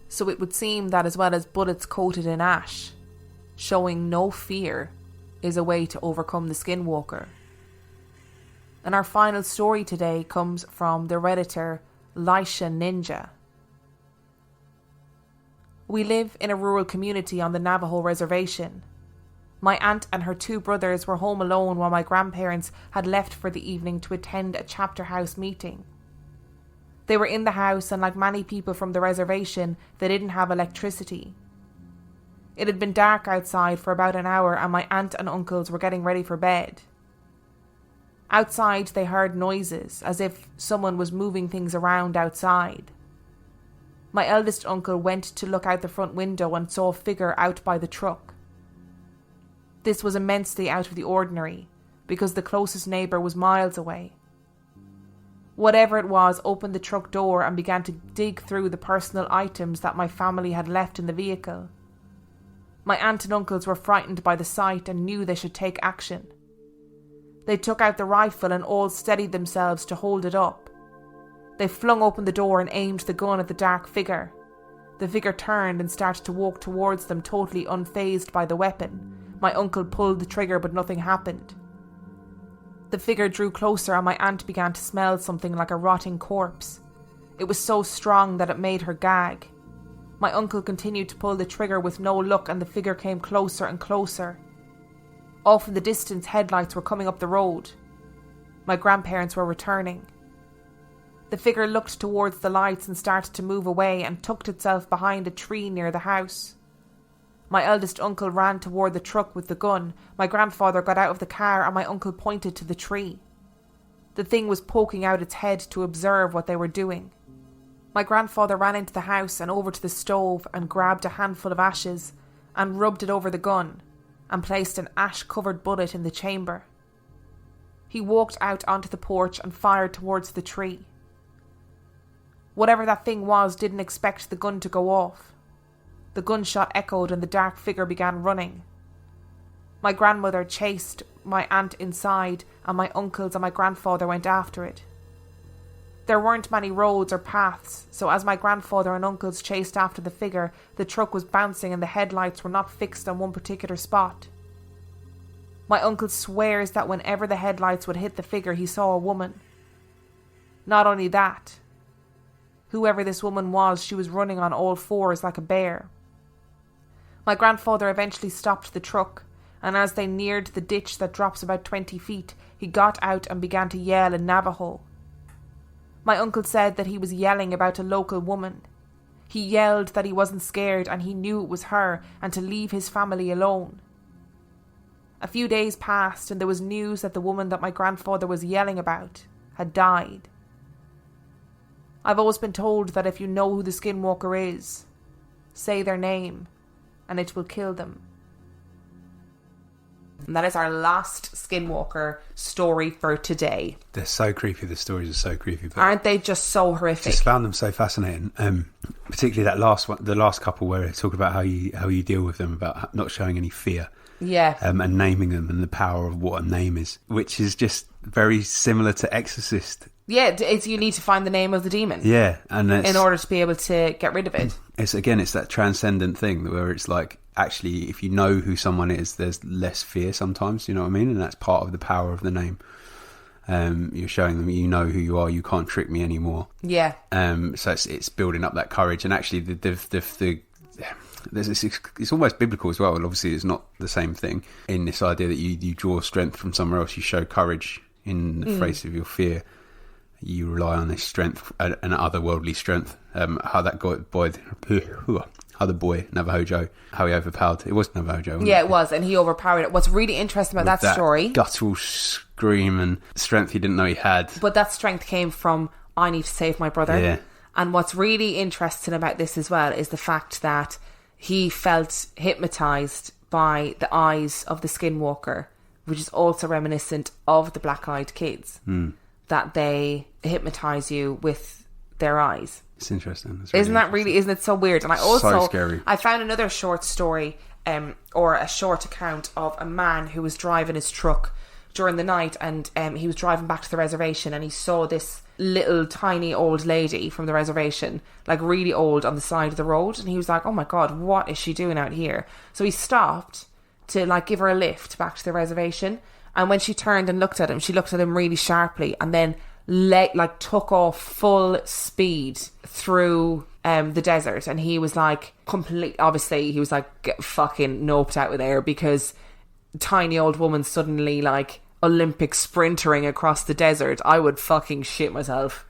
So it would seem that as well as bullets coated in ash, showing no fear, is a way to overcome the Skinwalker. And our final story today comes from the Redditor Laisha Ninja. We live in a rural community on the Navajo reservation. My aunt and her 2 brothers were home alone while my grandparents had left for the evening to attend a chapter house meeting. They were in the house, and like many people from the reservation, they didn't have electricity. It had been dark outside for about an hour, and my aunt and uncles were getting ready for bed. Outside, they heard noises, as if someone was moving things around outside. My eldest uncle went to look out the front window and saw a figure out by the truck. This was immensely out of the ordinary, because the closest neighbour was miles away. Whatever it was opened the truck door and began to dig through the personal items that my family had left in the vehicle. My aunt and uncles were frightened by the sight and knew they should take action. They took out the rifle and all steadied themselves to hold it up. They flung open the door and aimed the gun at the dark figure. The figure turned and started to walk towards them, totally unfazed by the weapon. My uncle pulled the trigger, but nothing happened. The figure drew closer and my aunt began to smell something like a rotting corpse. It was so strong that it made her gag. My uncle continued to pull the trigger with no luck, and the figure came closer and closer. Off in the distance, headlights were coming up the road. My grandparents were returning. The figure looked towards the lights and started to move away and tucked itself behind a tree near the house. My eldest uncle ran toward the truck with the gun. My grandfather got out of the car and my uncle pointed to the tree. The thing was poking out its head to observe what they were doing. My grandfather ran into the house and over to the stove and grabbed a handful of ashes and rubbed it over the gun and placed an ash-covered bullet in the chamber. He walked out onto the porch and fired towards the tree. Whatever that thing was didn't expect the gun to go off. The gunshot echoed and the dark figure began running. My grandmother chased my aunt inside and my uncles and my grandfather went after it. There weren't many roads or paths, so as my grandfather and uncles chased after the figure, the truck was bouncing and the headlights were not fixed on one particular spot. My uncle swears that whenever the headlights would hit the figure, he saw a woman. Not only that, whoever this woman was, she was running on all fours like a bear. My grandfather eventually stopped the truck, and as they neared the ditch that drops about 20 feet, he got out and began to yell in Navajo. My uncle said that he was yelling about a local woman. He yelled that he wasn't scared and he knew it was her and to leave his family alone. A few days passed and there was news that the woman that my grandfather was yelling about had died. I've always been told that if you know who the Skinwalker is, say their name and it will kill them. And that is our last Skinwalker story for today. They're so creepy. The stories are so creepy. But aren't they just so horrific? Just found them so fascinating. Particularly that last one, the last couple where they talk about how you deal with them, about not showing any fear. Yeah. And naming them and the power of what a name is, which is just very similar to Exorcist. Yeah, it's you need to find the name of the demon. Yeah, and in order to be able to get rid of it. It's that transcendent thing where it's like, actually, if you know who someone is, there's less fear sometimes, you know what I mean? And that's part of the power of the name. You're showing them, you know who you are, you can't trick me anymore. Yeah. So it's building up that courage. And actually, it's almost biblical as well. And obviously, it's not the same thing in this idea that you draw strength from somewhere else. You show courage in the face of your fear. You rely on this strength, an otherworldly strength. How that other boy, Navajo Joe, how he overpowered. It was Navajo Joe, wasn't it? Yeah, it was, and he overpowered it. What's really interesting about that story, guttural scream and strength he didn't know he had. But that strength came from, I need to save my brother. Yeah. And what's really interesting about this as well is the fact that he felt hypnotised by the eyes of the Skinwalker, which is also reminiscent of the Black-Eyed Kids. That they hypnotise you with their eyes. It's interesting. Isn't it so weird? And I also, so scary. I found another short story, or a short account of a man who was driving his truck during the night, and he was driving back to the reservation, and he saw this little tiny old lady from the reservation, like really old, on the side of the road, and he was like, oh my god, what is she doing out here? So he stopped to like give her a lift back to the reservation. And when she turned and looked at him, she looked at him really sharply and then took off full speed through the desert. And he was like obviously he was like get fucking noped out of there, because tiny old woman suddenly like Olympic sprintering across the desert. I would fucking shit myself.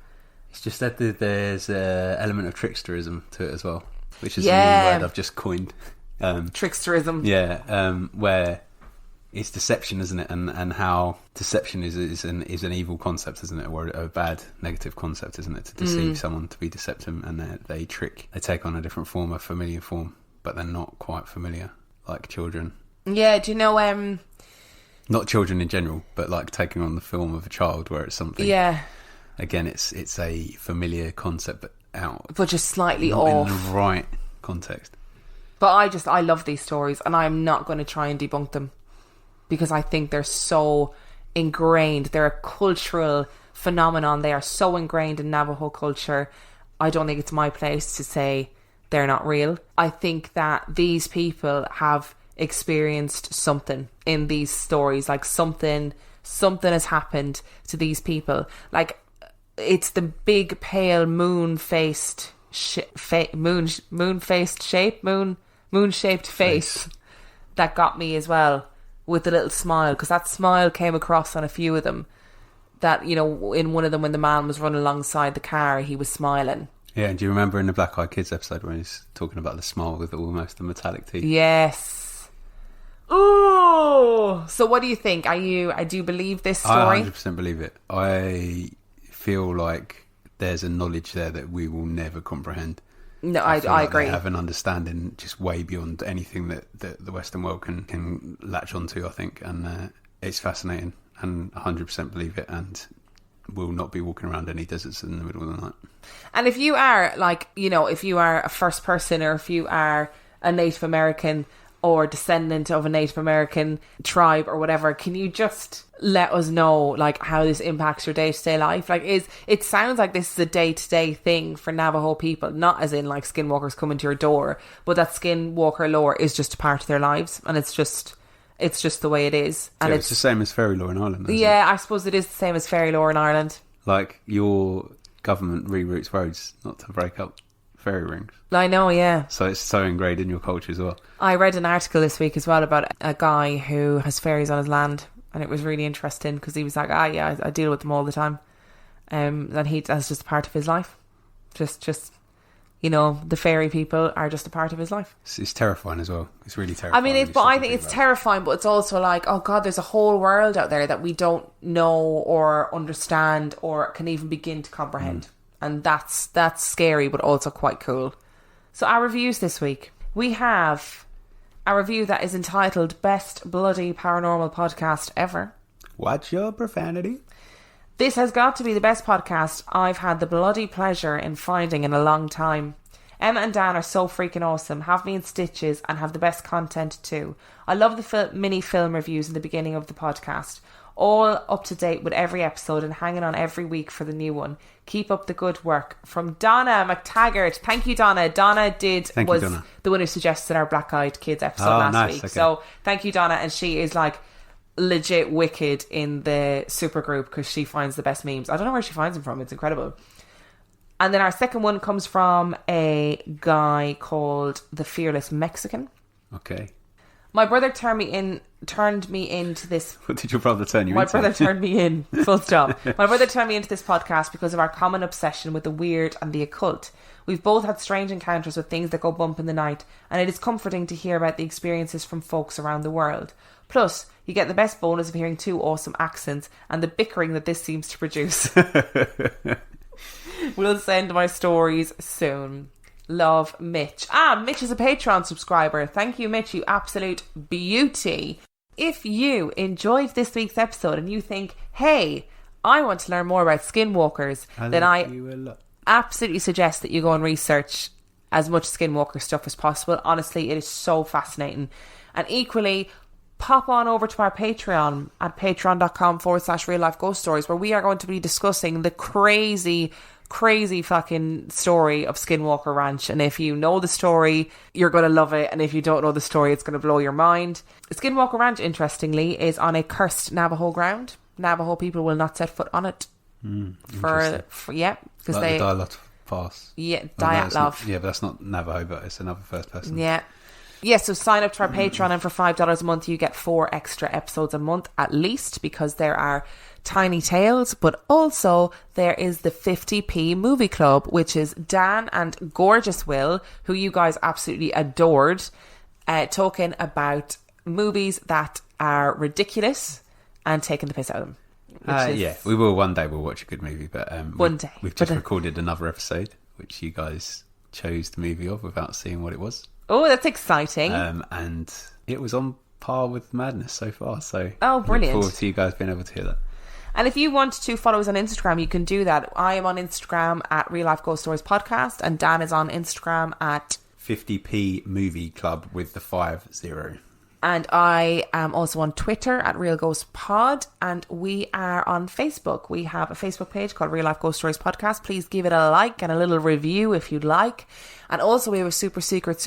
It's just that there's an element of tricksterism to it as well, which is a Yeah. new word I've just coined. Tricksterism. Yeah, where it's deception, isn't it? And how deception is an evil concept, isn't it? Or a bad, negative concept, isn't it? To deceive someone, to be deceptive, and they take on a different form, a familiar form, but they're not quite familiar, like children. Yeah, do you know... Not children in general, but like taking on the form of a child, where it's something... Yeah. Again, it's a familiar concept, but just slightly not off. in the right context. But I love these stories, and I'm not going to try and debunk them, because I think they're so ingrained. They're a cultural phenomenon. They are so ingrained in Navajo culture. I don't think it's my place to say they're not real. I think that these people have experienced something in these stories. Like something has happened to these people. Like, it's the big pale moon-shaped face that got me as well, with the little smile, because that smile came across on a few of them. That, you know, in one of them when the man was running alongside the car, he was smiling. Yeah, do you remember in the Black Eyed Kids episode when he's talking about the smile with almost the metallic teeth? Yes. Ooh. So what do you think? Do you believe this story? I 100% believe it. I feel like there's a knowledge there that we will never comprehend. No, I agree. They have an understanding just way beyond anything that the Western world can latch onto, I think. And it's fascinating, and 100% believe it, and will not be walking around any deserts in the middle of the night. And if you are, like, you know, if you are a first person, or if you are a Native American or descendant of a Native American tribe or whatever, can you just let us know, like, how this impacts your day-to-day life? Like, it sounds like this is a day-to-day thing for Navajo people, not as in like skinwalkers coming to your door, but that skinwalker lore is just a part of their lives, and it's just the way it is. And it's the same as fairy lore in Ireland, isn't it? I suppose it is the same as fairy lore in Ireland. Like, your government reroutes roads not to break up fairy rings. I know, yeah. So it's so ingrained in your culture as well. I read an article this week as well about a guy who has fairies on his land, and it was really interesting, because he was like, I deal with them all the time. And that's just a part of his life. Just you know, the fairy people are just a part of his life. It's terrifying as well. It's really terrifying. I mean, I think it's terrifying, but it's also like, oh God, there's a whole world out there that we don't know or understand or can even begin to comprehend. And that's scary, but also quite cool. So our reviews this week. We have a review that is entitled Best Bloody Paranormal Podcast Ever. Watch your profanity. This has got to be the best podcast I've had the bloody pleasure in finding in a long time. Emma and Dan are so freaking awesome, have me in stitches, and have the best content too. I love the mini film reviews in the beginning of the podcast. All up to date with every episode and hanging on every week for the new one. Keep up the good work. From Donna McTaggart. Thank you, Donna. Donna was the one who suggested our Black Eyed Kids episode last week. Okay. So thank you, Donna. And she is like legit wicked in the super group, because she finds the best memes. I don't know where she finds them from. It's incredible. And then our second one comes from a guy called The Fearless Mexican. Okay. My brother turned me into this. What did your brother turn you into? My into? brother turned me in. Full stop. My brother turned me into this podcast because of our common obsession with the weird and the occult. We've both had strange encounters with things that go bump in the night, and it is comforting to hear about the experiences from folks around the world. Plus, you get the best bonus of hearing two awesome accents and the bickering that this seems to produce. We'll send my stories soon. Love, Mitch. Mitch is a Patreon subscriber. Thank you, Mitch, you absolute beauty. If you enjoyed this week's episode and you think, hey, I want to learn more about skinwalkers, then I absolutely suggest that you go and research as much skinwalker stuff as possible. Honestly, it is so fascinating. And equally, pop on over to our Patreon at patreon.com/real life ghost stories, where we are going to be discussing the crazy crazy fucking story of Skinwalker Ranch, and if you know the story, you're going to love it, and if you don't know the story, it's going to blow your mind. Skinwalker Ranch, interestingly, is on a cursed Navajo ground. Navajo people will not set foot on it for because like they the Diatlov Pass. Yeah, Oh, no, it's not- Dyatlov. yeah, but that's not Navajo, but it's another first person. Yeah. Yeah, so sign up to our Patreon, and for $5 a month, you get 4 extra episodes a month at least, because there are tiny tales, but also there is the 50p movie club, which is Dan and Gorgeous Will, who you guys absolutely adored, talking about movies that are ridiculous and taking the piss out of them. Yeah, we will one day. We'll watch a good movie, but One day. we've just recorded another episode, which you guys chose the movie of without seeing what it was. Oh, that's exciting. And it was on par with Madness so far. So Oh, brilliant. I look forward to you guys being able to hear that. And if you want to follow us on Instagram, you can do that. I am on Instagram at Real Life Ghost Stories Podcast, and Dan is on Instagram at 50p Movie Club with the 50. And I am also on Twitter at Real Ghost Pod, and we are on Facebook. We have a Facebook page called Real Life Ghost Stories Podcast. Please give it a like and a little review if you'd like. And also we have a super secret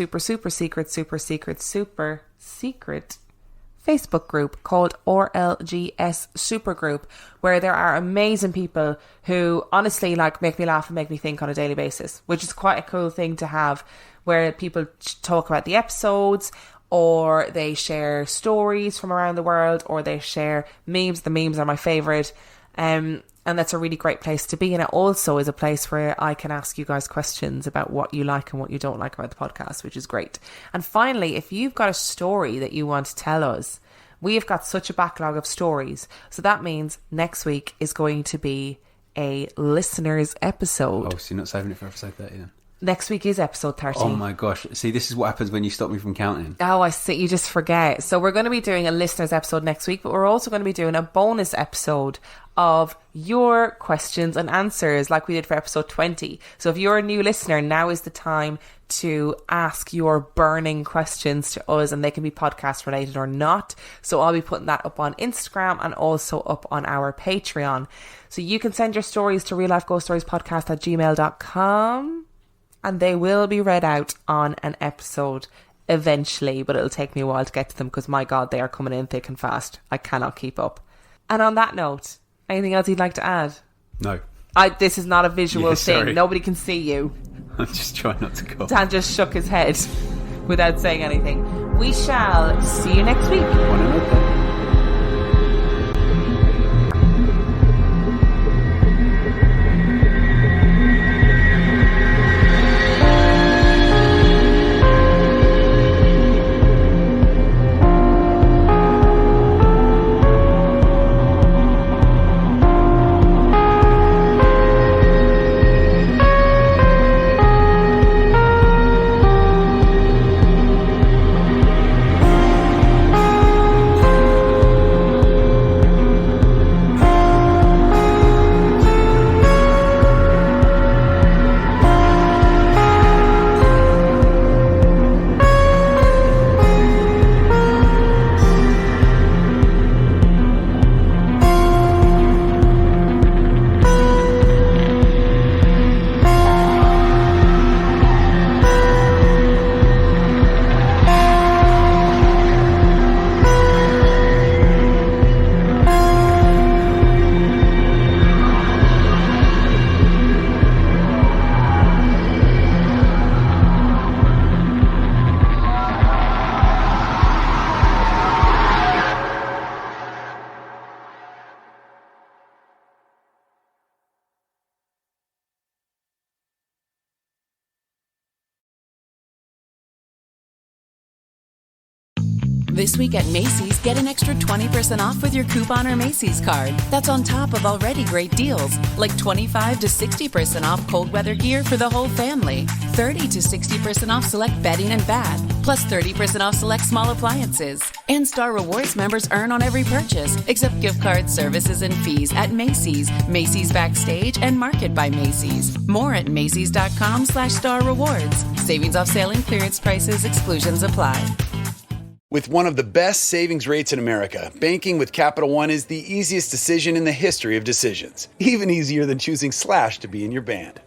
Facebook group called RLGS Supergroup, where there are amazing people who honestly like make me laugh and make me think on a daily basis, which is quite a cool thing to have, where people talk about the episodes, or they share stories from around the world, or they share memes. The memes are my favourite. And that's a really great place to be. And it also is a place where I can ask you guys questions about what you like and what you don't like about the podcast, which is great. And finally, if you've got a story that you want to tell us, we have got such a backlog of stories. So that means next week is going to be a listeners episode. Oh, so you're not saving it for episode 30 then? Next week is episode 30. Oh my gosh. See, this is what happens when you stop me from counting. Oh, I see. You just forget. So we're going to be doing a listeners episode next week, but we're also going to be doing a bonus episode of your questions and answers like we did for episode 20. So if you're a new listener, now is the time to ask your burning questions to us, and they can be podcast related or not. So I'll be putting that up on Instagram and also up on our Patreon. So you can send your stories to reallifeghoststoriespodcast@gmail.com. and they will be read out on an episode eventually, but it'll take me a while to get to them because, my God, they are coming in thick and fast. I cannot keep up. And on that note, anything else you'd like to add? No. This is not a visual thing. Sorry. Nobody can see you. I'm just trying not to cough. Dan just shook his head without saying anything. We shall see you next week. This week at Macy's, get an extra 20% off with your coupon or Macy's card. That's on top of already great deals, like 25 to 60% off cold weather gear for the whole family, 30 to 60% off select bedding and bath, plus 30% off select small appliances. And Star Rewards members earn on every purchase, except gift cards, services, and fees at Macy's, Macy's Backstage, and Market by Macy's. More at Macys.com/Star Rewards. Savings off sale and clearance prices. Exclusions apply. With one of the best savings rates in America, banking with Capital One is the easiest decision in the history of decisions. Even easier than choosing Slash to be in your band.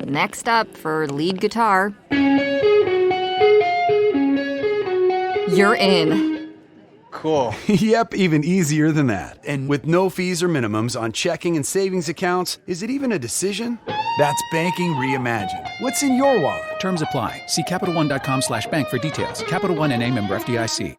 Next up for lead guitar. You're in. Cool. Yep, even easier than that. And with no fees or minimums on checking and savings accounts, is it even a decision? That's banking reimagined. What's in your wallet? Terms apply. See CapitalOne.com/bank for details. Capital One NA, member FDIC.